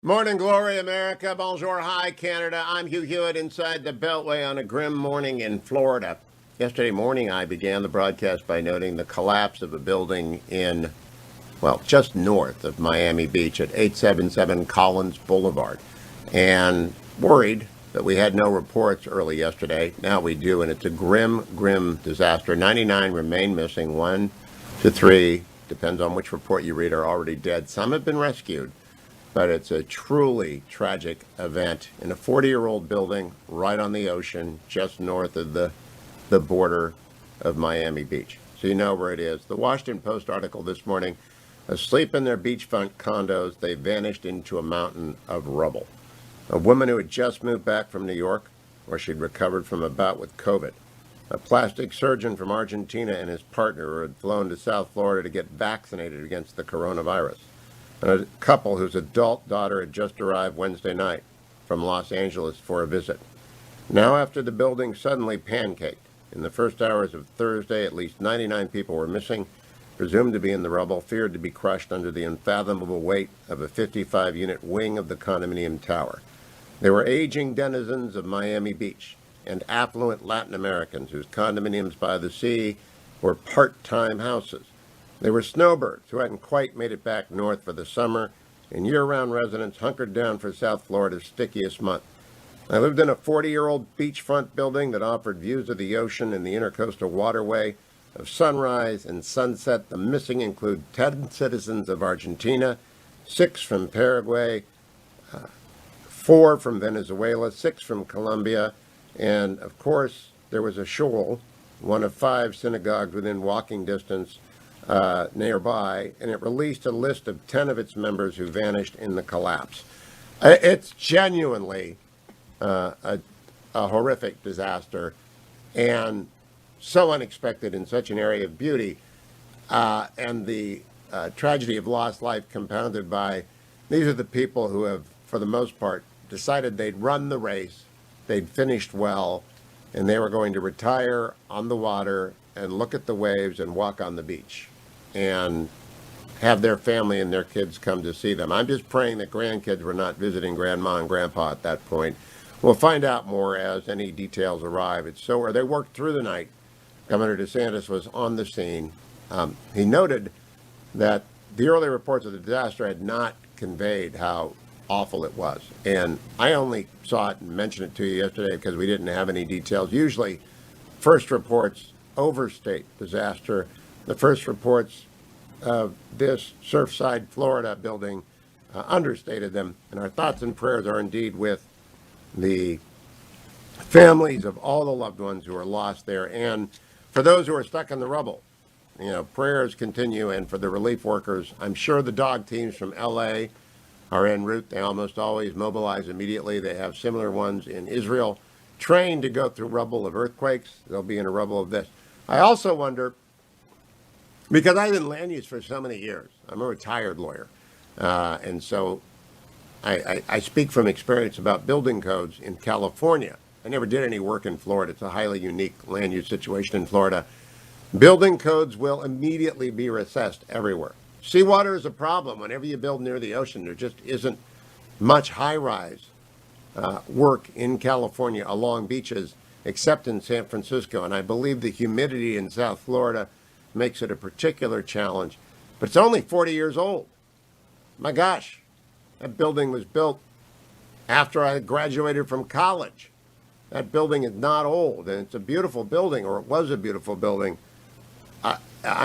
Morning, glory, America. Bonjour, hi, Canada. I'm Hugh Hewitt inside the Beltway on a grim morning in Florida. Yesterday morning, I began the broadcast by noting the collapse of a building just north of Miami Beach at 877 Collins Boulevard. And worried that we had no reports early yesterday. Now we do, and it's a grim, grim disaster. 99 remain missing. 1 to 3, depends on which report you read, are already dead. Some have been rescued. But it's a truly tragic event in a 40-year-old building right on the ocean, just north of the border of Miami Beach. So you know where it is. The Washington Post article this morning, asleep in their beachfront condos, they vanished into a mountain of rubble. A woman who had just moved back from New York, where she'd recovered from a bout with COVID. A plastic surgeon from Argentina and his partner who had flown to South Florida to get vaccinated against the coronavirus. And a couple whose adult daughter had just arrived Wednesday night from Los Angeles for a visit. Now, after the building suddenly pancaked, in the first hours of Thursday, at least 99 people were missing, presumed to be in the rubble, feared to be crushed under the unfathomable weight of a 55-unit wing of the condominium tower. They were aging denizens of Miami Beach and affluent Latin Americans whose condominiums by the sea were part-time houses. They were snowbirds who hadn't quite made it back north for the summer, and year-round residents hunkered down for South Florida's stickiest month. I lived in a 40-year-old beachfront building that offered views of the ocean and the intercoastal waterway, of sunrise and sunset. The missing include 10 citizens of Argentina, 6 from Paraguay, 4 from Venezuela, 6 from Colombia, and, of course, there was a shul, one of 5 synagogues within walking distance nearby, and it released a list of 10 of its members who vanished in the collapse. It's genuinely a horrific disaster and so unexpected in such an area of beauty, and the tragedy of lost life compounded by these are the people who have, for the most part, decided they'd run the race, they'd finished well, and they were going to retire on the water and look at the waves and walk on the beach and have their family and their kids come to see them. I'm just praying that grandkids were not visiting grandma and grandpa at that point. We'll find out more as any details arrive. It's so where they worked through the night. Governor DeSantis was on the scene. He noted that the early reports of the disaster had not conveyed how awful it was. And I only saw it and mentioned it to you yesterday because we didn't have any details. Usually, first reports overstate disaster. The first reports of this Surfside, Florida building understated them. And our thoughts and prayers are indeed with the families of all the loved ones who are lost there. And for those who are stuck in the rubble, prayers continue. And for the relief workers, I'm sure the dog teams from LA are en route. They almost always mobilize immediately. They have similar ones in Israel, trained to go through rubble of earthquakes. They'll be in a rubble of this. I also wonder, because I've been land use for so many years, I'm a retired lawyer, and so I speak from experience about building codes in California. I never did any work in Florida. It's a highly unique land use situation in Florida. Building codes will immediately be reassessed everywhere. Seawater is a problem. Whenever you build near the ocean, there just isn't much high-rise work in California along beaches, except in San Francisco. And I believe the humidity in South Florida makes it a particular challenge. But it's only 40 years old. My gosh, that building was built after I graduated from college. That building is not old, and it's a beautiful building, or it was a beautiful building. I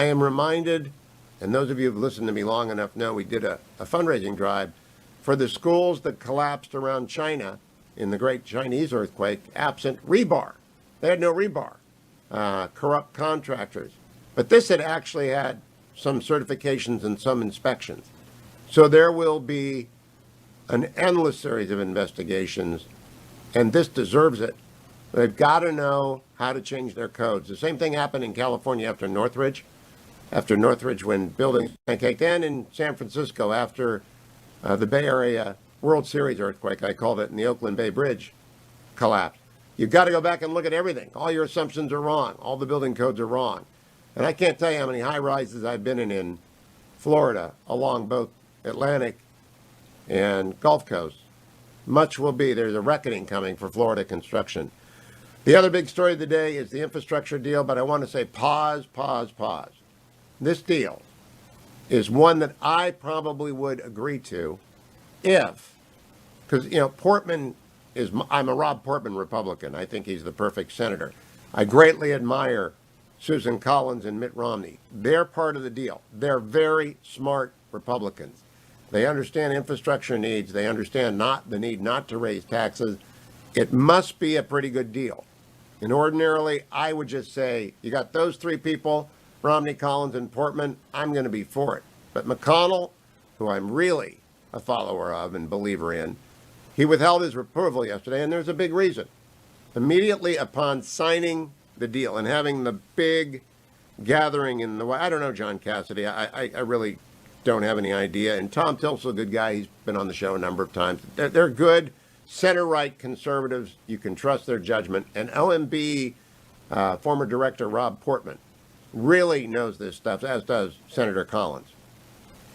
am reminded, and those of you who've listened to me long enough know we did a fundraising drive for the schools that collapsed around China in the great Chinese earthquake, absent rebar. They had no rebar, corrupt contractors. But this had actually had some certifications and some inspections. So there will be an endless series of investigations, and this deserves it. They've got to know how to change their codes. The same thing happened in California after Northridge. After Northridge, when buildings pancaked, and in San Francisco after the Bay Area World Series earthquake, I called it, and the Oakland Bay Bridge collapsed. You've got to go back and look at everything. All your assumptions are wrong. All the building codes are wrong. And I can't tell you how many high rises I've been in Florida along both Atlantic and Gulf Coast. Much will be. There's a reckoning coming for Florida construction. The other big story of the day is the infrastructure deal, but I want to say pause. This deal is one that I probably would agree to if, because, Portman I'm a Rob Portman Republican. I think he's the perfect senator. I greatly admire Susan Collins and Mitt Romney. They're part of the deal. They're very smart Republicans. They understand infrastructure needs. They understand the need not to raise taxes. It must be a pretty good deal. And ordinarily, I would just say, you got those three people, Romney, Collins, and Portman, I'm going to be for it. But McConnell, who I'm really a follower of and believer in, he withheld his approval yesterday, and there's a big reason. Immediately upon signing the deal and having the big gathering in the, I don't know, John Cassidy, I really don't have any idea. And Tom Tillis, a good guy. He's been on the show a number of times. They're good center-right conservatives. You can trust their judgment. And OMB former director Rob Portman really knows this stuff, as does Senator Collins.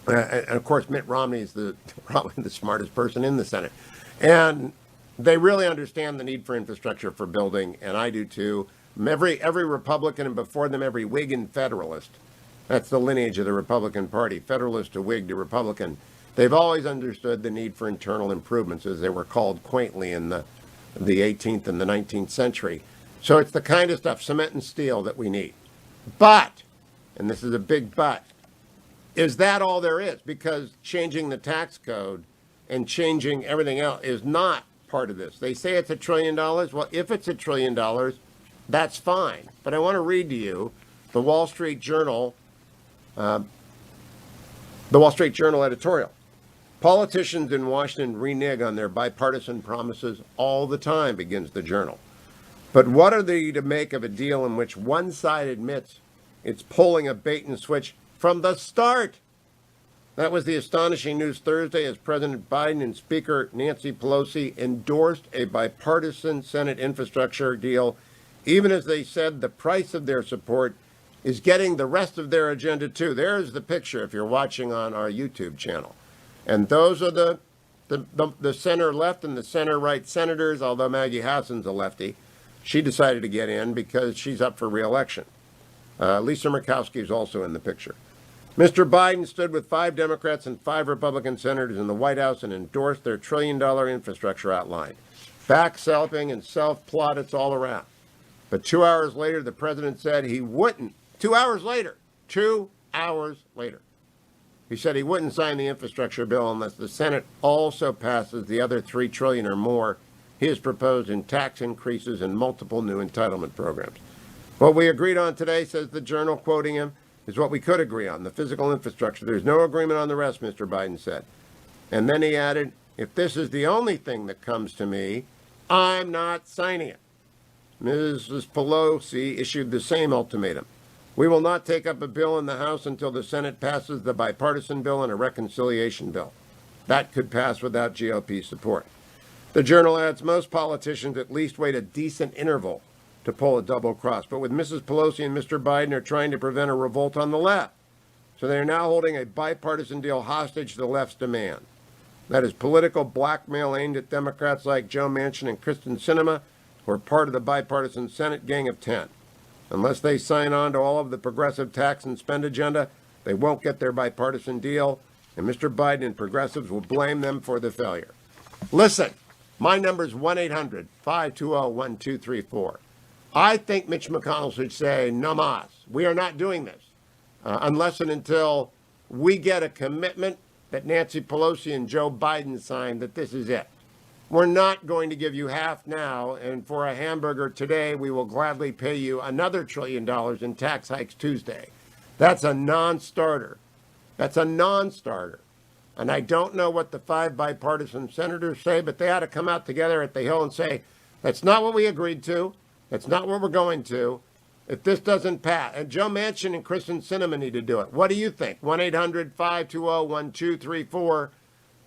And of course, Mitt Romney is probably the smartest person in the Senate. And they really understand the need for infrastructure for building, and I do too. Every Republican, and before them every Whig and Federalist. That's the lineage of the Republican Party, Federalist to Whig to Republican. They've always understood the need for internal improvements, as they were called quaintly in the 18th and the 19th century. So it's the kind of stuff, cement and steel, that we need. But, and this is a big but, is that all there is? Because changing the tax code and changing everything else is not part of this. They say it's $1 trillion. Well, if it's $1 trillion, that's fine. But I want to read to you the Wall Street Journal editorial. Politicians in Washington renege on their bipartisan promises all the time, begins the Journal. But what are they to make of a deal in which one side admits it's pulling a bait and switch from the start? That was the astonishing news Thursday as President Biden and Speaker Nancy Pelosi endorsed a bipartisan Senate infrastructure deal, even as they said the price of their support is getting the rest of their agenda too. There's the picture if you're watching on our YouTube channel. And those are the center left and the center right senators, although Maggie Hassan's a lefty. She decided to get in because she's up for re-election. Lisa Murkowski is also in the picture. Mr. Biden stood with 5 Democrats and 5 Republican senators in the White House and endorsed their $1 trillion infrastructure outline. Back-selfing and self-plaudits all around. But 2 hours later, the president said he wouldn't. 2 hours later. He said he wouldn't sign the infrastructure bill unless the Senate also passes the other $3 trillion or more he has proposed in tax increases and multiple new entitlement programs. What we agreed on today, says the Journal, quoting him, is what we could agree on, the physical infrastructure. There's no agreement on the rest, Mr. Biden said. And then he added, if this is the only thing that comes to me, I'm not signing it. Mrs. Pelosi issued the same ultimatum. We will not take up a bill in the House until the Senate passes the bipartisan bill and a reconciliation bill. That could pass without GOP support. The Journal adds, most politicians at least wait a decent interval to pull a double cross. But with Mrs. Pelosi and Mr. Biden are trying to prevent a revolt on the left. So they are now holding a bipartisan deal hostage to the left's demand. That is political blackmail aimed at Democrats like Joe Manchin and Kristen Sinema, who are part of the bipartisan Senate Gang of 10. Unless they sign on to all of the progressive tax and spend agenda, they won't get their bipartisan deal, and Mr. Biden and progressives will blame them for the failure. Listen, my number is 1-800-520-1234. I think Mitch McConnell should say, no mas, we are not doing this, unless and until we get a commitment that Nancy Pelosi and Joe Biden signed that this is it. We're not going to give you half now, and for a hamburger today, we will gladly pay you another $1 trillion in tax hikes Tuesday. That's a non-starter. And I don't know what the 5 bipartisan senators say, but they ought to come out together at the Hill and say, that's not what we agreed to. That's not what we're going to. If this doesn't pass, and Joe Manchin and Kristen Sinema need to do it. What do you think? 1-800-520-1234.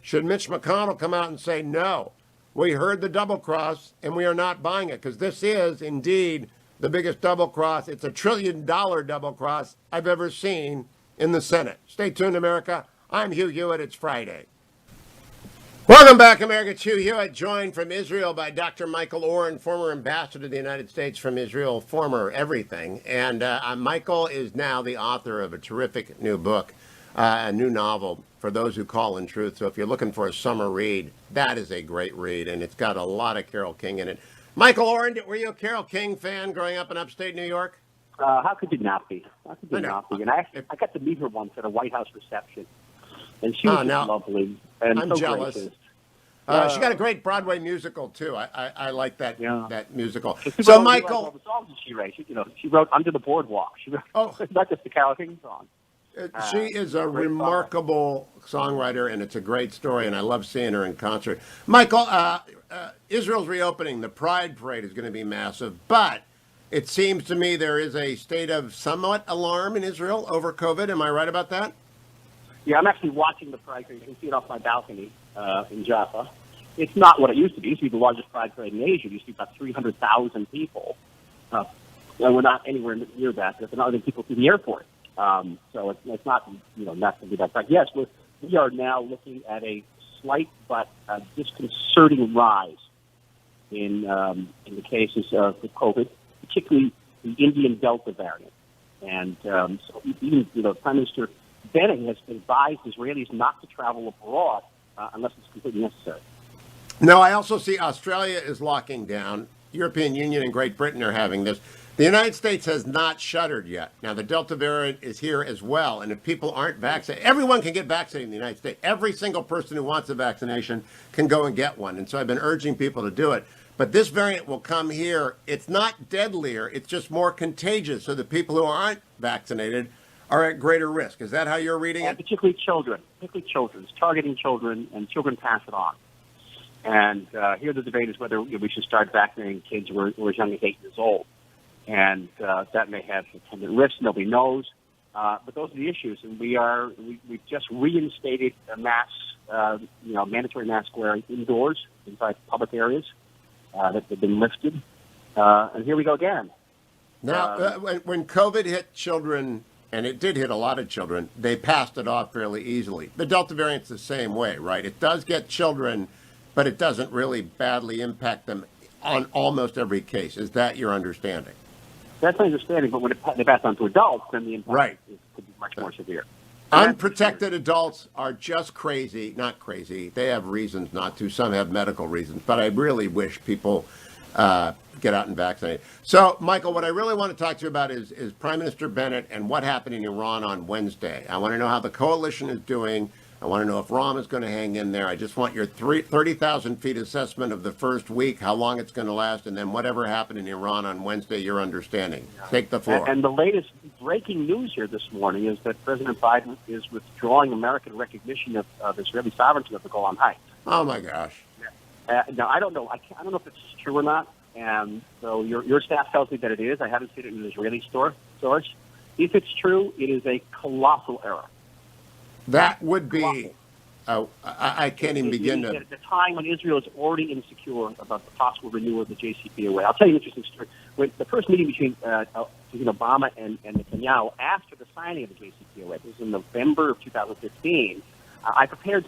Should Mitch McConnell come out and say, no, we heard the double cross and we are not buying it, because this is indeed the biggest double cross. It's $1 trillion double cross I've ever seen in the Senate. Stay tuned, America. I'm Hugh Hewitt. It's Friday. Welcome back, America. It's Hugh Hewitt, joined from Israel by Dr. Michael Oren, former ambassador to the United States from Israel, former everything. And Michael is now the author of a terrific new book, a new novel, For Those Who Call in Truth. So if you're looking for a summer read, that is a great read, and it's got a lot of Carole King in it. Michael Oren, were you a Carole King fan growing up in upstate New York? How could you not be? How could you not be? And I got to meet her once at a White House reception, and she was just lovely and I'm so jealous. gracious. She got a great Broadway musical too. I like that musical. So Michael, all the songs that she wrote, she wrote "Under the Boardwalk." She wrote not just the Carole King song. She is a remarkable songwriter, and it's a great story, and I love seeing her in concert. Michael, Israel's reopening. The Pride Parade is going to be massive, but it seems to me there is a state of somewhat alarm in Israel over COVID. Am I right about that? Yeah, I'm actually watching the Pride Parade. You can see it off my balcony in Jaffa. It's not what it used to be. It used to be the largest Pride Parade in Asia. It used to be about 300,000 people. And we're not anywhere near that. There's not even people through the airport. So it's not, not going to be that bad. Yes, we are now looking at a slight but disconcerting rise in the cases of the COVID, particularly the Indian Delta variant. And so even, Prime Minister Bennett has advised Israelis not to travel abroad unless it's completely necessary. No, I also see Australia is locking down. European Union and Great Britain are having this. The United States has not shuttered yet. Now, the Delta variant is here as well. And if people aren't vaccinated, everyone can get vaccinated in the United States. Every single person who wants a vaccination can go and get one. And so I've been urging people to do it. But this variant will come here. It's not deadlier. It's just more contagious. So the people who aren't vaccinated are at greater risk. Is that how you're reading it? Particularly children. It's targeting children, and children pass it on. And here the debate is whether we should start vaccinating kids who are as young as 8 years old. And that may have attendant risks. Nobody knows. But those are the issues. And we've just reinstated a mandatory mask wearing indoors, inside public areas that have been lifted. And here we go again. Now, when COVID hit children, and it did hit a lot of children, they passed it off fairly easily. The Delta variant's the same way, right? It does get children, but it doesn't really badly impact them on almost every case. Is that your understanding? That's my understanding, but when they pass on to adults, then the impact could be much more severe. Unprotected adults are just crazy. Not crazy. They have reasons not to. Some have medical reasons. But I really wish people get out and vaccinate. So, Michael, what I really want to talk to you about is Prime Minister Bennett and what happened in Iran on Wednesday. I want to know how the coalition is doing. I want to know if Ram is going to hang in there. I just want your 30,000 feet assessment of the first week, how long it's going to last, and then whatever happened in Iran on Wednesday, your understanding. Take the floor. And the latest breaking news here this morning is that President Biden is withdrawing American recognition of Israeli sovereignty of the Golan Heights. Oh, my gosh. Now, I don't know. I don't know if it's true or not. So your staff tells me that it is. I haven't seen it in an Israeli source. If it's true, it is a colossal error. That would be, I can't even begin to. At the time when Israel is already insecure about the possible renewal of the JCPOA. I'll tell you an interesting story. When the first meeting between Obama and Netanyahu after the signing of the JCPOA, it was in November of 2015, I prepared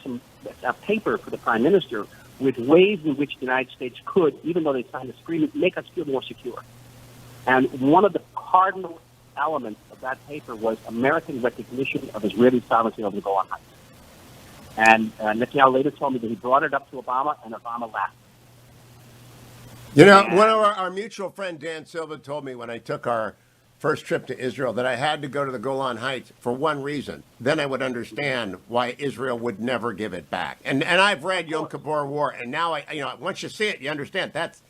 a paper for the Prime Minister with ways in which the United States could, even though they signed this agreement, make us feel more secure. And one of the cardinal elements of that paper was American recognition of Israeli sovereignty over the Golan Heights. And Netanyahu later told me that he brought it up to Obama, and Obama laughed. One of our mutual friend, Dan Silva, told me when I took our first trip to Israel that I had to go to the Golan Heights for one reason. Then I would understand why Israel would never give it back. And I've read Yom Kippur War, and now once you see it, you understand that's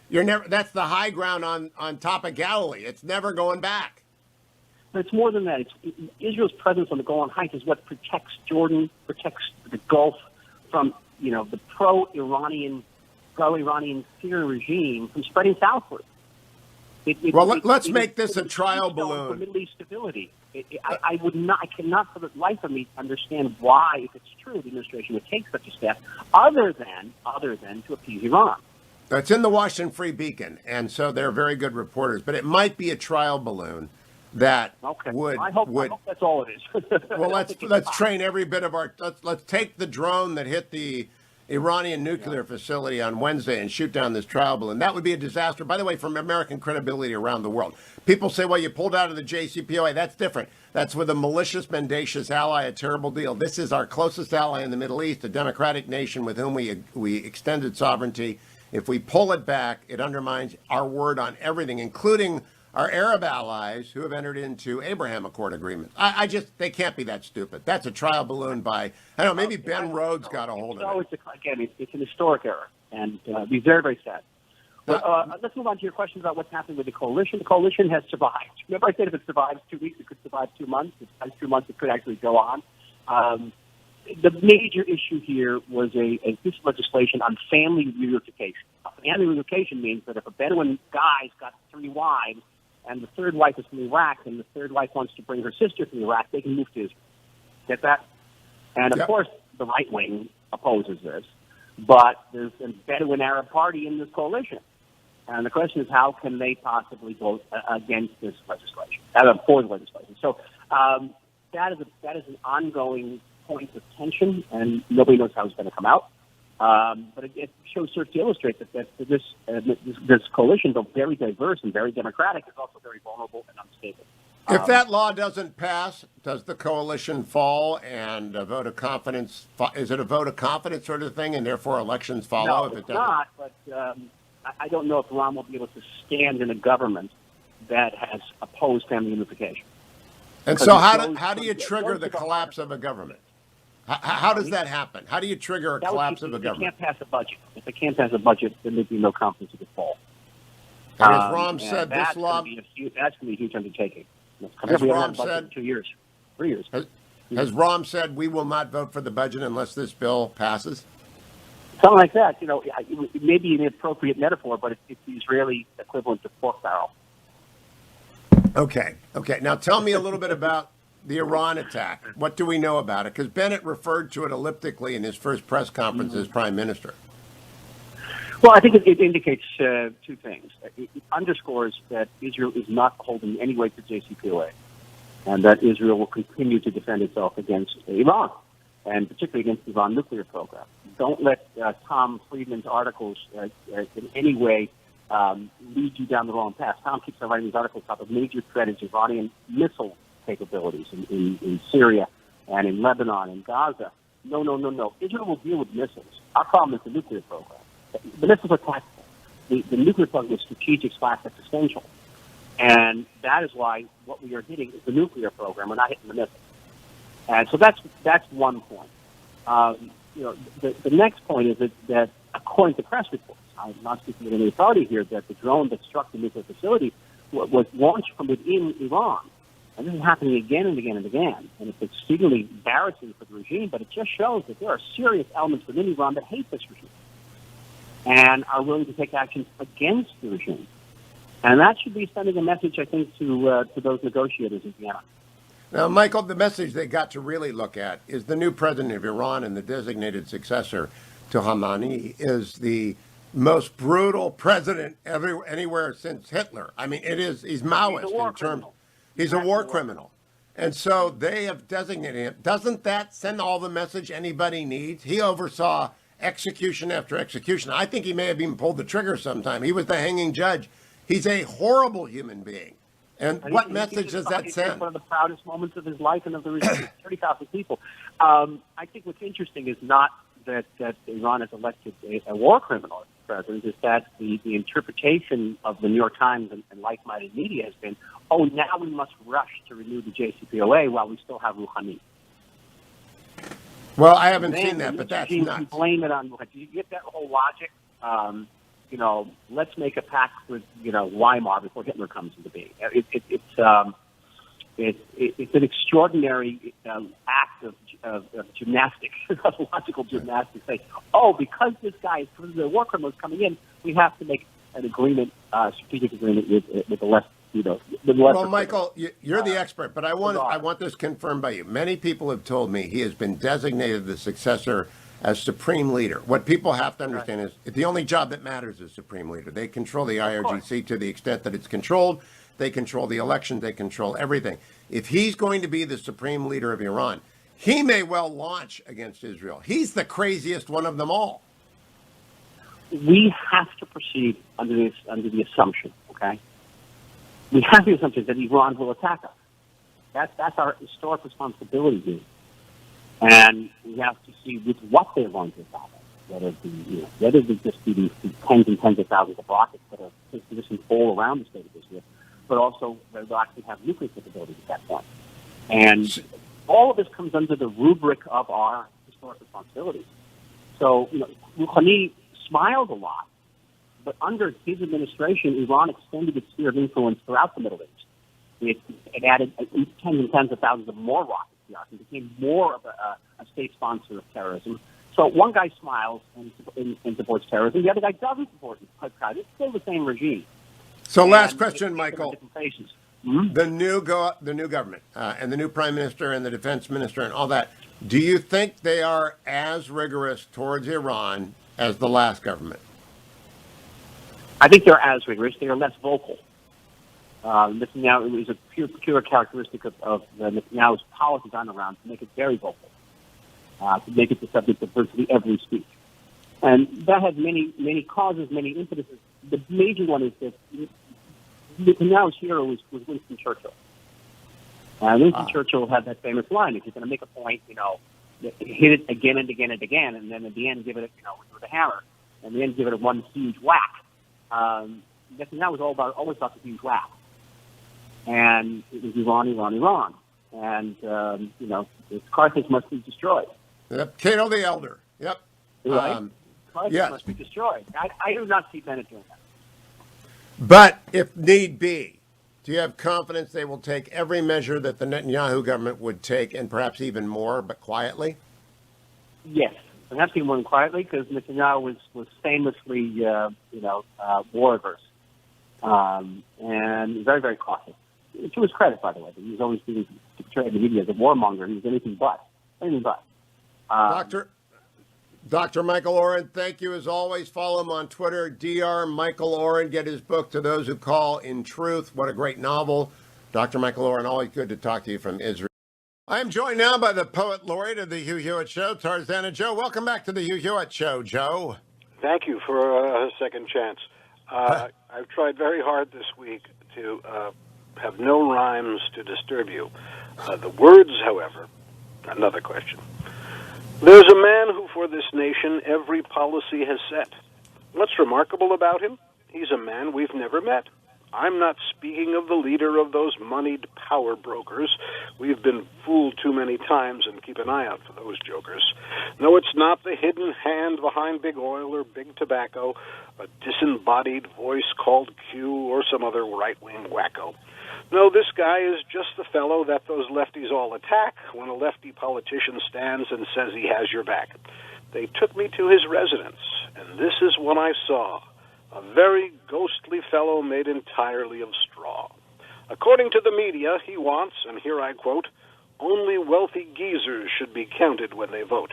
the high ground on top of Galilee. It's never going back. But it's more than that. Israel's presence on the Golan Heights is what protects Jordan, protects the Gulf from the pro-Iranian Syrian regime from spreading southward. Let's make this a trial balloon for Middle East stability. I cannot for the life of me understand why, if it's true, the administration would take such a step, other than to appease Iran. It's in the Washington Free Beacon, and so they're very good reporters. But it might be a trial balloon that would. I hope that's all it is. Well, let's train every bit of our. Let's take the drone that hit the Iranian nuclear facility on Wednesday and shoot down this trial balloon. That would be a disaster, by the way, from American credibility around the world. People say, well, you pulled out of the JCPOA. That's different. That's with a malicious, mendacious ally, a terrible deal. This is our closest ally in the Middle East, a democratic nation with whom we extended sovereignty. If we pull it back, it undermines our word on everything, including our Arab allies who have entered into Abraham Accord agreements. They can't be that stupid. That's a trial balloon by, I don't know, maybe Ben Rhodes got a hold of it. It's an historic error, and it'd be very, very sad. But let's move on to your question about what's happening with the coalition. The coalition has survived. Remember I said if it survives 2 weeks, it could survive 2 months. If it survives 2 months, it could actually go on. The major issue here was a piece of legislation on family reunification. Family reunification means that if a Bedouin guy's got 3 wives, and the third wife is from Iraq, and the third wife wants to bring her sister from Iraq, they can move to Israel. Get that? And, of course, the right wing opposes this, but there's a Bedouin Arab party in this coalition. And the question is, how can they possibly vote against this legislation, for the legislation? So that is an ongoing point of tension, and nobody knows how it's going to come out. But it serves to illustrate that this coalition, though very diverse and very democratic, is also very vulnerable and unstable. If that law doesn't pass, does the coalition fall and a vote of confidence? Is it a vote of confidence sort of thing, and therefore elections follow? No, if it it's doesn't? not. But I don't know if Iran will be able to stand in a government that has opposed family unification. And so, how do you trigger the collapse of a government? How does that happen? How do you trigger a collapse of a government? If they can't pass a budget. If they can't pass a budget, then there'd be no confidence it could fall. And as Rom said, this law... That's going to be a huge undertaking. As Rom said... 2 years. 3 years. Has Rom said, we will not vote for the budget unless this bill passes? Something like that. It may be an appropriate metaphor, but it's the Israeli equivalent to pork barrel. Okay. Now tell me a little bit about the Iran attack. What do we know about it? Because Bennett referred to it elliptically in his first press conference as prime minister. Well, I think it indicates 2 things. It underscores that Israel is not holding any weight to JCPOA, and that Israel will continue to defend itself against Iran, and particularly against the Iran nuclear program. Don't let Tom Friedman's articles in any way lead you down the wrong path. Tom keeps on writing these articles about the major threat is Iranian missile capabilities in Syria and in Lebanon and Gaza. No. Israel will deal with missiles. Our problem is the nuclear program. The missiles are tactical. The nuclear program is strategic / existential. And that is why what we are hitting is the nuclear program. We're not hitting the missiles. And so that's one point. The next point is that according to press reports, I'm not speaking with any authority here, that the drone that struck the nuclear facility was launched from within Iran. And this is happening again and again and again. And it's exceedingly embarrassing for the regime, but it just shows that there are serious elements within Iran that hate this regime and are willing to take actions against the regime. And that should be sending a message, I think, to those negotiators in Vienna. Now, Michael, the message they got to really look at is the new president of Iran and the designated successor to Khamenei is the most brutal president anywhere since Hitler. I mean, he's Maoist in terms. He's a war criminal. And so they have designated him. Doesn't that send all the message anybody needs? He oversaw execution after execution. I think he may have even pulled the trigger sometime. He was the hanging judge. He's a horrible human being. And what message does that send? One of the proudest moments of his life and of the regime. 30,000 people. I think what's interesting is not that Iran has elected a war criminal as president, is that the interpretation of the New York Times and like-minded media has been, now we must rush to renew the JCPOA while we still have Rouhani. Well, I haven't seen that, but that's nuts. You blame it on, you get that whole logic? Let's make a pact with, Weimar before Hitler comes into being. It's an extraordinary act of gymnastics, of logical gymnastics. Say, because this guy is the war criminal is coming in, we have to make an agreement, strategic agreement with the left. Well, Michael, you're the expert, but I want this confirmed by you. Many people have told me he has been designated the successor as supreme leader. What people have to understand is the only job that matters is supreme leader. They control the IRGC to the extent that it's controlled. They control the election. They control everything. If he's going to be the supreme leader of Iran, he may well launch against Israel. He's the craziest one of them all. We have to proceed under the assumption, okay? We have the assumption that Iran will attack us. That's our historic responsibility here. And we have to see with what they're going to attack us. Whether it just be these tens and tens of thousands of rockets that are positioned all around the state of Israel, but also they'll actually have nuclear capabilities at that point. And all of this comes under the rubric of our historic responsibilities. So, Rouhani smiled a lot, but under his administration, Iran extended its sphere of influence throughout the Middle East. It added tens and tens of thousands of more rockets to Iraq and became more of a state sponsor of terrorism. So one guy smiles and supports terrorism. The other guy doesn't support it. It's still the same regime. So last question, Michael. Mm-hmm. The new government and the new prime minister and the defense minister and all that, do you think they are as rigorous towards Iran as the last government? I think they're as rigorous. They are less vocal. Netanyahu, it was a pure characteristic of Netanyahu's policies on Iran to make it very vocal. To make it the subject of virtually every speech. And that had many causes, many impetuses. The major one is that Netanyahu's hero was Winston Churchill. Winston Churchill had that famous line, if you're going to make a point, hit it again and again and again, and then at the end give it, with a hammer, and then give it one huge whack. Netanyahu was always about the huge whack. And it was Iran. And, Carthage must be destroyed. Yep. Cato the Elder. Yep. Right. Carthage must be destroyed. I do not see Bennett doing that. But if need be, do you have confidence they will take every measure that the Netanyahu government would take, and perhaps even more, but quietly? Yes, perhaps even more quietly, because Netanyahu was famously, war averse, and very, very cautious. To his credit, by the way, he was always being portrayed in the media as a warmonger. He was anything but. Dr. Michael Oren, thank you as always. Follow him on Twitter, Dr. Michael Oren. Get his book, To Those Who Call in Truth. What a great novel. Dr. Michael Oren, always good to talk to you from Israel. I am joined now by the poet laureate of the Hugh Hewitt Show, Tarzana Joe. Welcome back to the Hugh Hewitt Show, Joe. Thank you for a second chance. I've tried very hard this week to have no rhymes to disturb you. The words, however, another question. There's a man who for this nation every policy has set. What's remarkable about him? He's a man we've never met. I'm not speaking of the leader of those moneyed power brokers. We've been fooled too many times, and keep an eye out for those jokers. No, it's not the hidden hand behind big oil or big tobacco, a disembodied voice called Q or some other right-wing wacko. No, this guy is just the fellow that those lefties all attack when a lefty politician stands and says he has your back. They took me to his residence, and this is what I saw. A very ghostly fellow made entirely of straw. According to the media, he wants, and here I quote, only wealthy geezers should be counted when they vote.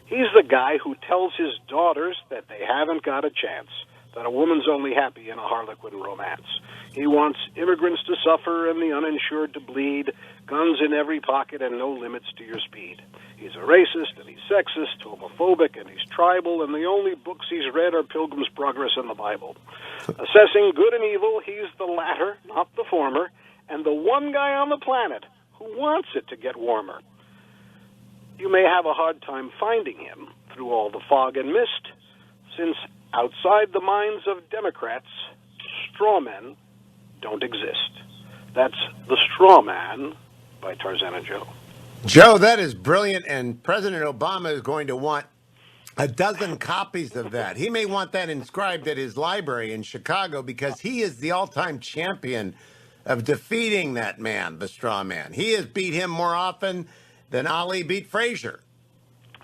He's the guy who tells his daughters that they haven't got a chance, that a woman's only happy in a Harlequin romance. He wants immigrants to suffer and the uninsured to bleed, guns in every pocket and no limits to your speed. He's a racist, and he's sexist, homophobic, and he's tribal, and the only books he's read are Pilgrim's Progress and the Bible. Assessing good and evil, he's the latter, not the former, and the one guy on the planet who wants it to get warmer. You may have a hard time finding him through all the fog and mist, since outside the minds of Democrats, straw men don't exist. That's The Straw Man by Tarzana Joe. Joe, that is brilliant, and President Obama is going to want a dozen copies of that. He may want that inscribed at his library in Chicago because he is the all-time champion of defeating that man, the straw man. He has beat him more often than Ali beat Frazier.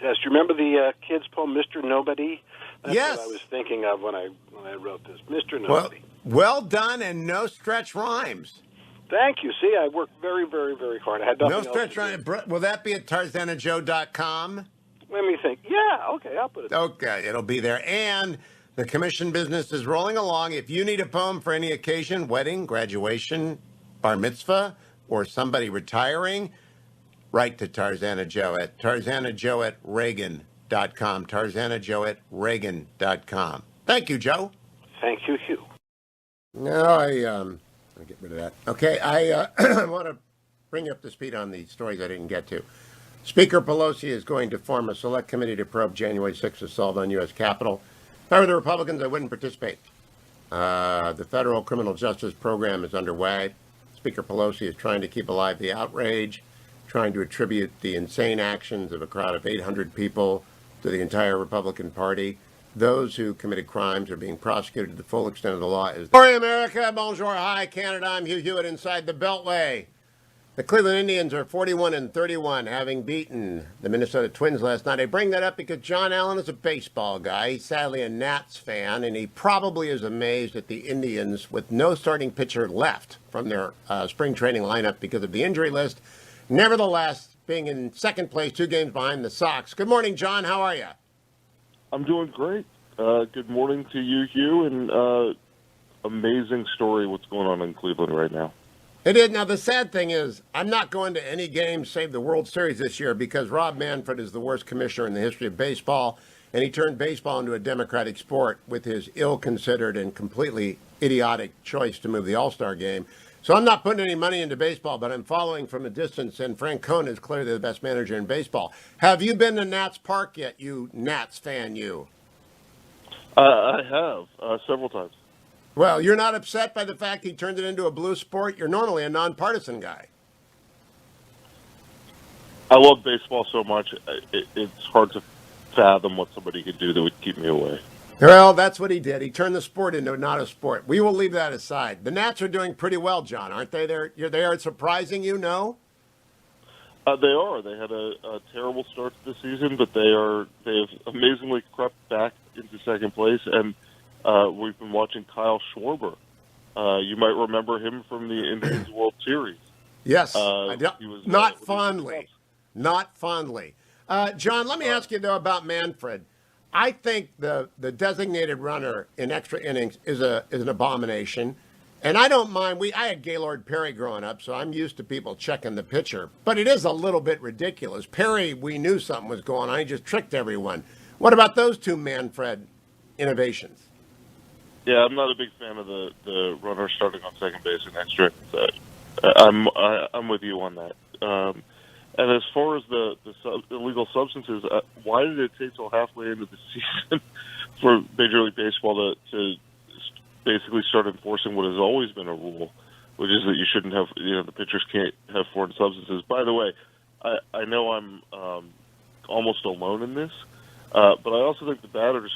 Yes, do you remember the kid's poem, Mr. Nobody? That's yes. what I was thinking of when I wrote this. Mr. Nobody. Well done, and no stretch rhymes. Thank you. See, I worked very, very, very hard. I had nothing no stretch rhymes. Will that be at TarzanaJoe.com? Let me think. Yeah, okay, I'll put it there. Okay, it'll be there. And the commission business is rolling along. If you need a poem for any occasion, wedding, graduation, bar mitzvah, or somebody retiring, write to Tarzana Joe at TarzanaJoe at Reagan.com. TarzanaJoe at Reagan.com. Thank you, Joe. Thank you, Hugh. No, I'll get rid of that. Okay, I want to bring you up to speed on the stories I didn't get to. Speaker Pelosi is going to form a select committee to probe January 6th assault on U.S. Capitol. If I were the Republicans, I wouldn't participate. The federal criminal justice program is underway. Speaker Pelosi is trying to keep alive the outrage, trying to attribute the insane actions of a crowd of 800 people to the entire Republican Party. Those who committed crimes are being prosecuted to the full extent of the law. Bonjour, America. Bonjour. Hi, Canada. I'm Hugh Hewitt inside the Beltway. The Cleveland Indians are 41-31, having beaten the Minnesota Twins last night. I bring that up because John Allen is a baseball guy. He's sadly a Nats fan, and he probably is amazed at the Indians with no starting pitcher left from their spring training lineup because of the injury list. Nevertheless, being in second place, 2 games behind the Sox. Good morning, John. How are you? I'm doing great. Good morning to you, Hugh, and amazing story what's going on in Cleveland right now. It is. Now, the sad thing is, I'm not going to any games save the World Series this year because Rob Manfred is the worst commissioner in the history of baseball, and he turned baseball into a democratic sport with his ill-considered and completely idiotic choice to move the All-Star game. So I'm not putting any money into baseball, but I'm following from a distance, and Francona is clearly the best manager in baseball. Have you been to Nats Park yet, you Nats fan, you? I have, several times. Well, you're not upset by the fact he turned it into a blue sport? You're normally a nonpartisan guy. I love baseball so much, it's hard to fathom what somebody could do that would keep me away. Well, that's what he did. He turned the sport into not a sport. We will leave that aside. The Nats are doing pretty well, John, aren't they? They are surprising you, no? They are. They had a terrible start to the season, but they have amazingly crept back into second place, and we've been watching Kyle Schwarber. You might remember him from the Indians World Series. Yes, he was, not fondly. Not fondly. John, let me ask you, though, about Manfred. I think the designated runner in extra innings is an abomination. And I don't mind. I had Gaylord Perry growing up, so I'm used to people checking the pitcher. But it is a little bit ridiculous. Perry, we knew something was going on. He just tricked everyone. What about those two Manfred innovations? Yeah, I'm not a big fan of the runner starting on second base in extra innings. I'm with you on that. And as far as the illegal substances, why did it take till halfway into the season for Major League Baseball to basically start enforcing what has always been a rule, which is that you shouldn't have, the pitchers can't have foreign substances? By the way, I know I'm almost alone in this, but I also think the batters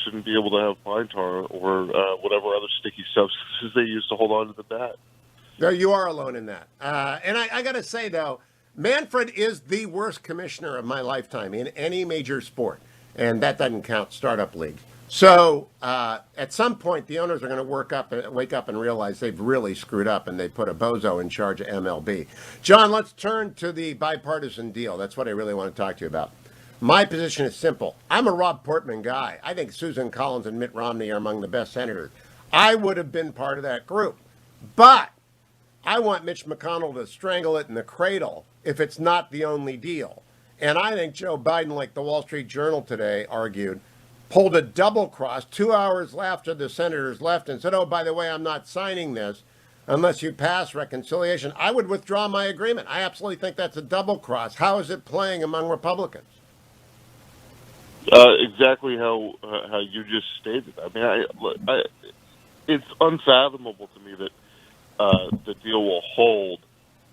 shouldn't be able to have pine tar or whatever other sticky substances they use to hold on to the bat. No, you are alone in that. And I got to say, though, Manfred is the worst commissioner of my lifetime in any major sport, and that doesn't count startup leagues. So at some point, the owners are going to wake up and realize they've really screwed up, and they put a bozo in charge of MLB. John, let's turn to the bipartisan deal. That's what I really want to talk to you about. My position is simple. I'm a Rob Portman guy. I think Susan Collins and Mitt Romney are among the best senators. I would have been part of that group. But I want Mitch McConnell to strangle it in the cradle if it's not the only deal. And I think Joe Biden, like the Wall Street Journal today argued, pulled a double cross 2 hours after the senators left and said, oh, by the way, I'm not signing this unless you pass reconciliation. I would withdraw my agreement. I absolutely think that's a double cross. How is it playing among Republicans? Exactly how you just stated. I mean, it's unfathomable to me that the deal will hold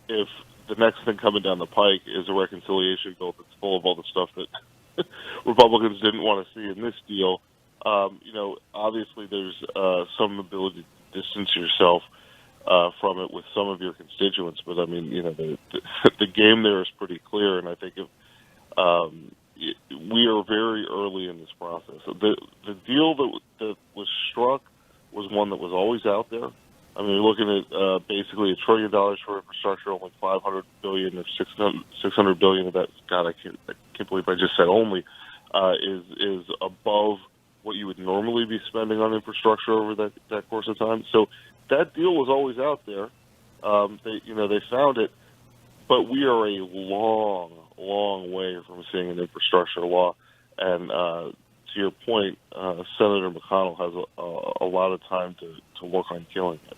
if the next thing coming down the pike is a reconciliation bill that's full of all the stuff that Republicans didn't want to see in this deal. Obviously there's some ability to distance yourself from it with some of your constituents, but I mean, the game there is pretty clear, and I think we are very early in this process. The deal that was struck was one that was always out there. I mean, you're looking at basically $1 trillion for infrastructure, only $500 billion or $600 billion of that. God, I can't believe I just said only is above what you would normally be spending on infrastructure over that course of time. So that deal was always out there. They found it. but we are a long, long way from seeing an infrastructure law. And to your point, Senator McConnell has a lot of time to work on killing it.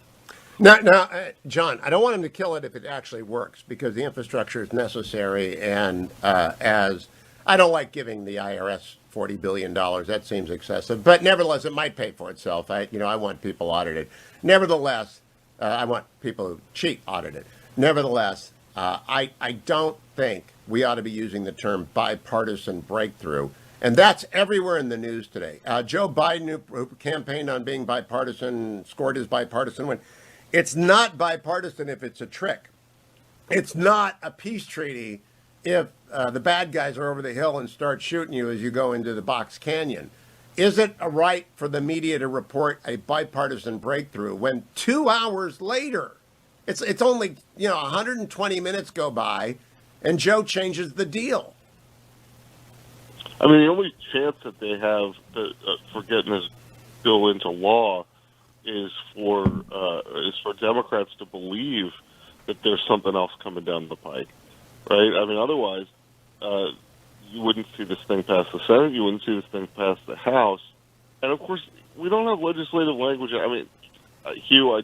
Now, John, I don't want him to kill it if it actually works, because the infrastructure is necessary. And as I don't like giving the IRS $40 billion, that seems excessive. But nevertheless, it might pay for itself. I want people audited. Nevertheless, I want people who cheat audited. Nevertheless, I don't think we ought to be using the term bipartisan breakthrough. And that's everywhere in the news today. Joe Biden, who campaigned on being bipartisan, scored his bipartisan win. It's not bipartisan if it's a trick. It's not a peace treaty if the bad guys are over the hill and start shooting you as you go into the Box Canyon. Is it a right for the media to report a bipartisan breakthrough when 2 hours later, it's only 120 minutes go by, and Joe changes the deal? I mean, the only chance that they have for getting this bill into law is for Democrats to believe that there's something else coming down the pike, right? I mean, otherwise, you wouldn't see this thing pass the Senate, you wouldn't see this thing pass the House, and of course, we don't have legislative language. I mean, Hugh, I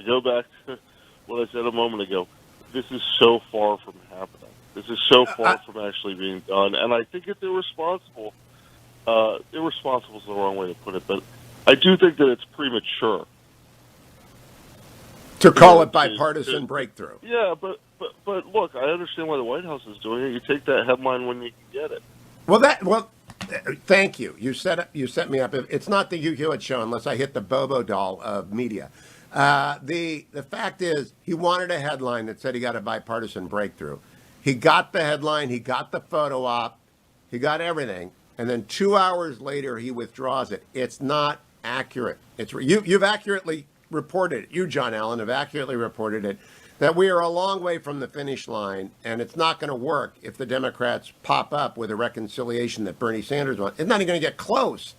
go back to what I said a moment ago. This is so far from happening. This is so far from actually being done, and I think it's irresponsible. Irresponsible is the wrong way to put it, but I do think that it's premature to call it bipartisan breakthrough. Yeah, but look, I understand why the White House is doing it. You take that headline when you can get it. Well, thank you. You set me up. It's not the Hugh Hewitt show unless I hit the Bobo doll of media. The fact is, he wanted a headline that said he got a bipartisan breakthrough. He got the headline, he got the photo op, he got everything, and then 2 hours later he withdraws it. It's not accurate. You've accurately reported it. You, John Allen, have accurately reported it, that we are a long way from the finish line, and it's not going to work if the Democrats pop up with a reconciliation that Bernie Sanders wants. It's not even going to get close.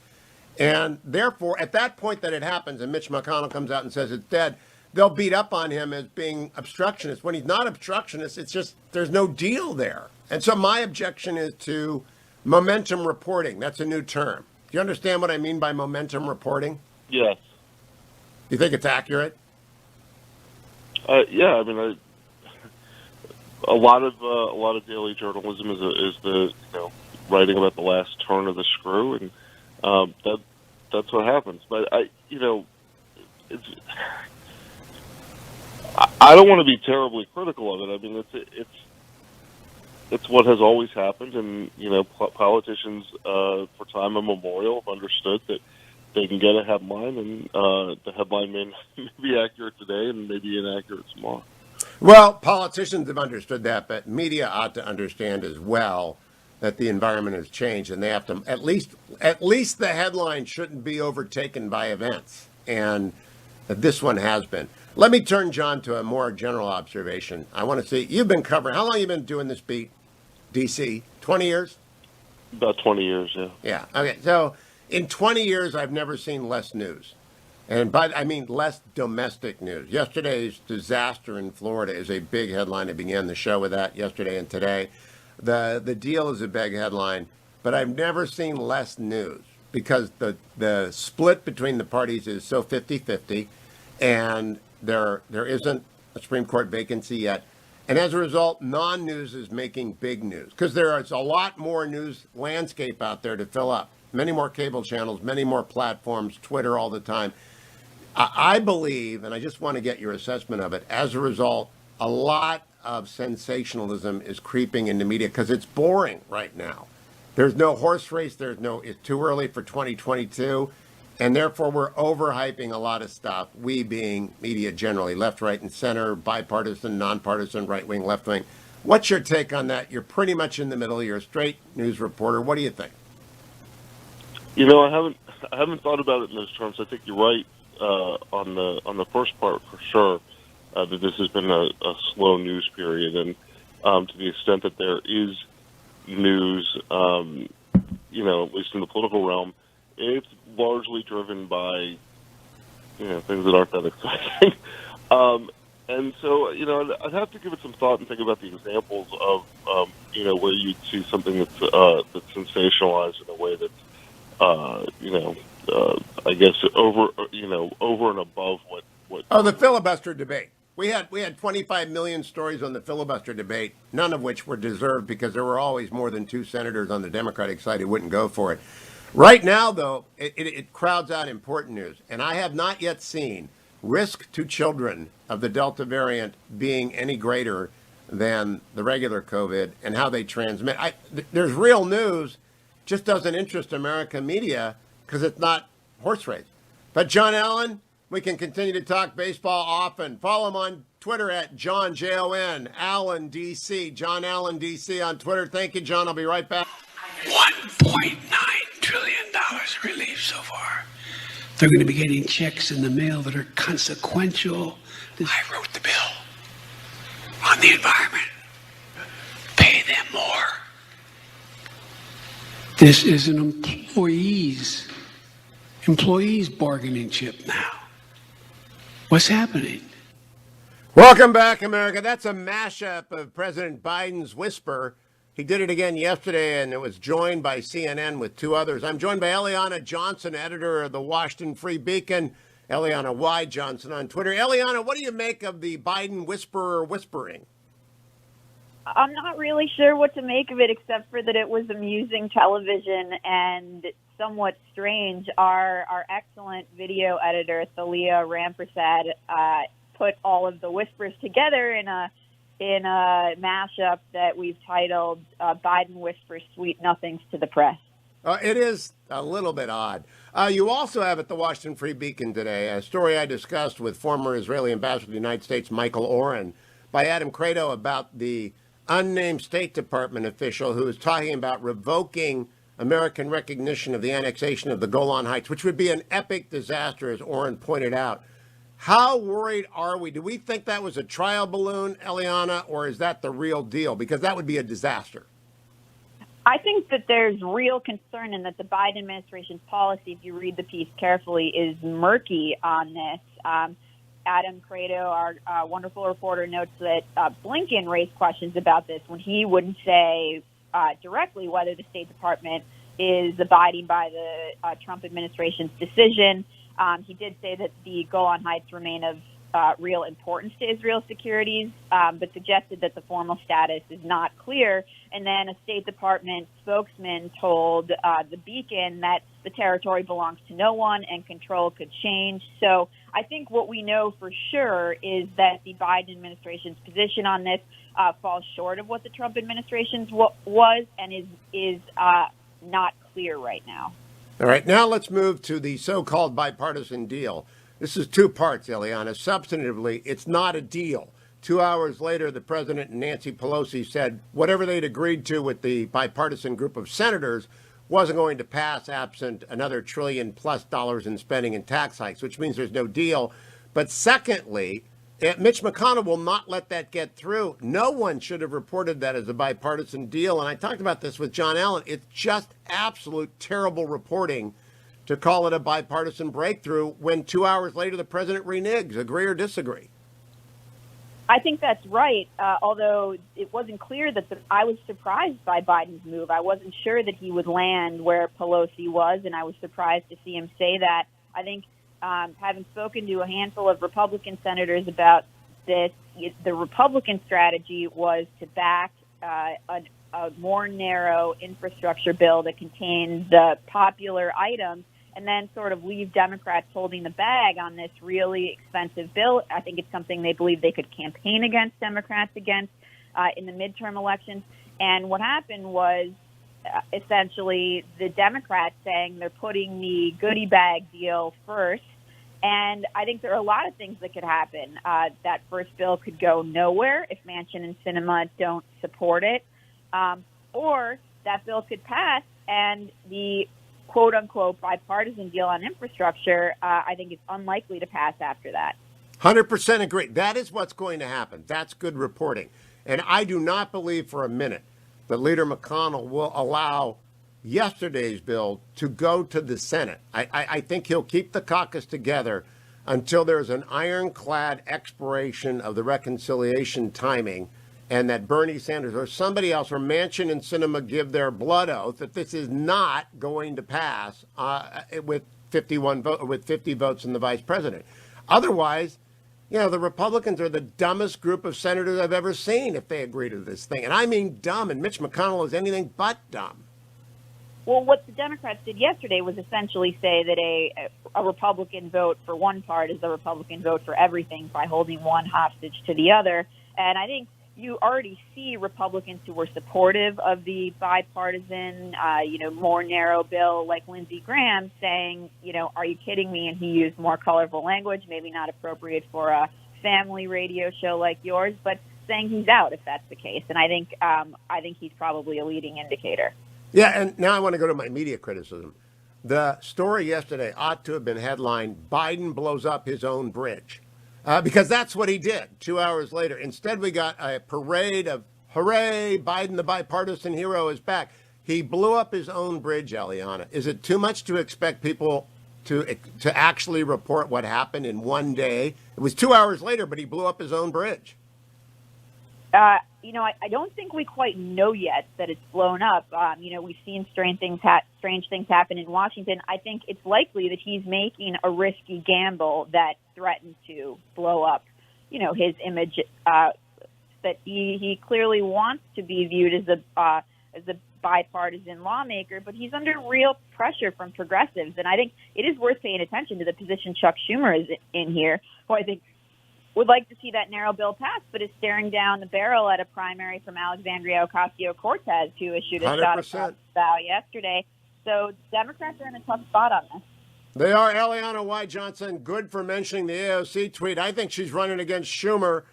And therefore, at that point that it happens and Mitch McConnell comes out and says it's dead, they'll beat up on him as being obstructionist. When he's not obstructionist, it's just there's no deal there. And so my objection is to momentum reporting. That's a new term. Do you understand what I mean by momentum reporting? Yes. Do you think it's accurate? Yeah, I mean, a lot of daily journalism is the writing about the last turn of the screw, and that's what happens. But I don't want to be terribly critical of it. I mean, it's what has always happened, and politicians for time immemorial have understood that they can get a headline, and the headline may be accurate today and may be inaccurate tomorrow. Well, politicians have understood that, but media ought to understand as well that the environment has changed, and they have to at least the headline shouldn't be overtaken by events, and this one has been. Let me turn, John, to a more general observation. I want to see, you've been covering, how long have you been doing this beat, D.C.? 20 years? About 20 years, yeah. Yeah, okay. So in 20 years, I've never seen less news. And I mean less domestic news. Yesterday's disaster in Florida is a big headline. I began the show with that yesterday and today. The deal is a big headline, but I've never seen less news because the split between the parties is so 50-50, and there isn't a Supreme Court vacancy yet. And as a result, non-news is making big news because there is a lot more news landscape out there to fill up. Many more cable channels, many more platforms, Twitter all the time. I believe, and I just want to get your assessment of it, as a result, a lot of sensationalism is creeping into media because it's boring right now. There's no horse race. It's too early for 2022. And therefore, we're overhyping a lot of stuff, we being media generally, left, right, and center, bipartisan, nonpartisan, right-wing, left-wing. What's your take on that? You're pretty much in the middle. You're a straight news reporter. What do you think? I haven't thought about it in those terms. I think you're right on the first part for sure, that this has been a slow news period, and to the extent that there is news, at least in the political realm, it's largely driven by things that aren't that exciting. And so, I'd have to give it some thought and think about the examples of, where you'd see something that's sensationalized in a way that's, I guess over and above what. Oh, the filibuster debate. We had 25 million stories on the filibuster debate, none of which were deserved because there were always more than 2 senators on the Democratic side who wouldn't go for it. Right now, though, it crowds out important news, and I have not yet seen risk to children of the Delta variant being any greater than the regular COVID and how they transmit. There's real news, just doesn't interest American media because it's not horse race. But John Allen, we can continue to talk baseball often. Follow him on Twitter at John, Jon, Allen, DC. John Allen, DC on Twitter. Thank you, John. I'll be right back. $1.9 trillion relief so far. They're going to be getting checks in the mail that are consequential. I wrote the bill on the environment. Pay them more. This is an employees bargaining chip now. What's happening? Welcome back, America. That's a mashup of President Biden's whisper. He did it again yesterday, and it was joined by CNN with 2 others. I'm joined by Eliana Johnson, editor of the Washington Free Beacon, Eliana Y. Johnson on Twitter. Eliana, what do you make of the Biden whisperer whispering? I'm not really sure what to make of it, except for that it was amusing television and somewhat strange. Our excellent video editor, Thalia Rampersad, put all of the whispers together in a mashup that we've titled Biden Whispers Sweet Nothings to the Press. It is a little bit odd. You also have at the Washington Free Beacon today a story I discussed with former Israeli ambassador to the United States, Michael Oren, by Adam Credo about the unnamed State Department official who is talking about revoking American recognition of the annexation of the Golan Heights, which would be an epic disaster, as Oren pointed out. How worried are we? Do we think that was a trial balloon, Eliana, or is that the real deal? Because that would be a disaster. I think that there's real concern and that the Biden administration's policy, if you read the piece carefully, is murky on this. Adam Credo, our wonderful reporter, notes that Blinken raised questions about this when he wouldn't say directly whether the State Department is abiding by the Trump administration's decision. He did say that the Golan Heights remain of real importance to Israel's securities, but suggested that the formal status is not clear. And then a State Department spokesman told the Beacon that the territory belongs to no one and control could change. So I think what we know for sure is that the Biden administration's position on this falls short of what the Trump administration's was and is not clear right now. All right, now let's move to the so-called bipartisan deal. This is 2 parts, Eliana. Substantively, it's not a deal. 2 hours later, the president and Nancy Pelosi said whatever they'd agreed to with the bipartisan group of senators wasn't going to pass absent another $1 trillion+ in spending and tax hikes, which means there's no deal. But secondly, Mitch McConnell will not let that get through. No one should have reported that as a bipartisan deal. And I talked about this with John Allen. It's just absolute terrible reporting to call it a bipartisan breakthrough when 2 hours later the president reneges. Agree or disagree? I think that's right, although it wasn't clear that I was surprised by Biden's move. I wasn't sure that he would land where Pelosi was, and I was surprised to see him say that. I think having spoken to a handful of Republican senators about this, the Republican strategy was to back a more narrow infrastructure bill that contains the popular items and then sort of leave Democrats holding the bag on this really expensive bill. I think it's something they believe they could campaign against Democrats against in the midterm elections. And what happened was essentially the Democrats saying they're putting the goodie bag deal first. And I think there are a lot of things that could happen. That first bill could go nowhere if Manchin and Sinema don't support it. Or that bill could pass and the quote-unquote bipartisan deal on infrastructure, I think it's unlikely to pass after that. 100% agree. That is what's going to happen. That's good reporting. And I do not believe for a minute that Leader McConnell will allow yesterday's bill to go to the Senate. I think he'll keep the caucus together until there's an ironclad expiration of the reconciliation timing, and that Bernie Sanders or somebody else or Manchin and Sinema give their blood oath that this is not going to pass with 50 votes in the vice president. Otherwise, the Republicans are the dumbest group of senators I've ever seen if they agree to this thing. And I mean dumb, and Mitch McConnell is anything but dumb. Well, what the Democrats did yesterday was essentially say that a Republican vote for one part is a Republican vote for everything by holding one hostage to the other. And I think you already see Republicans who were supportive of the bipartisan, more narrow bill like Lindsey Graham saying, are you kidding me? And he used more colorful language, maybe not appropriate for a family radio show like yours, but saying he's out if that's the case. And I think he's probably a leading indicator. Yeah, and now I want to go to my media criticism. The story yesterday ought to have been headlined, Biden blows up his own bridge. Because that's what he did 2 hours later. Instead, we got a parade of, hooray, Biden, the bipartisan hero, is back. He blew up his own bridge, Eliana. Is it too much to expect people to actually report what happened in one day? It was 2 hours later, but he blew up his own bridge. I don't think we quite know yet that it's blown up. We've seen strange things happen in Washington. I think it's likely that he's making a risky gamble that threatens to blow up, his image. That he clearly wants to be viewed as a bipartisan lawmaker, but he's under real pressure from progressives. And I think it is worth paying attention to the position Chuck Schumer is in here, who I think would like to see that narrow bill passed, but is staring down the barrel at a primary from Alexandria Ocasio-Cortez, who issued a 100%. shot across the bow yesterday. So Democrats are in a tough spot on this. They are. Eliana Y. Johnson, good for mentioning the AOC tweet. I think she's running against Schumer,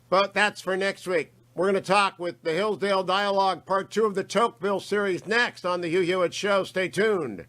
but that's for next week. We're going to talk with the Hillsdale Dialogue, Part 2 of the Tocqueville series next on the Hugh Hewitt Show. Stay tuned.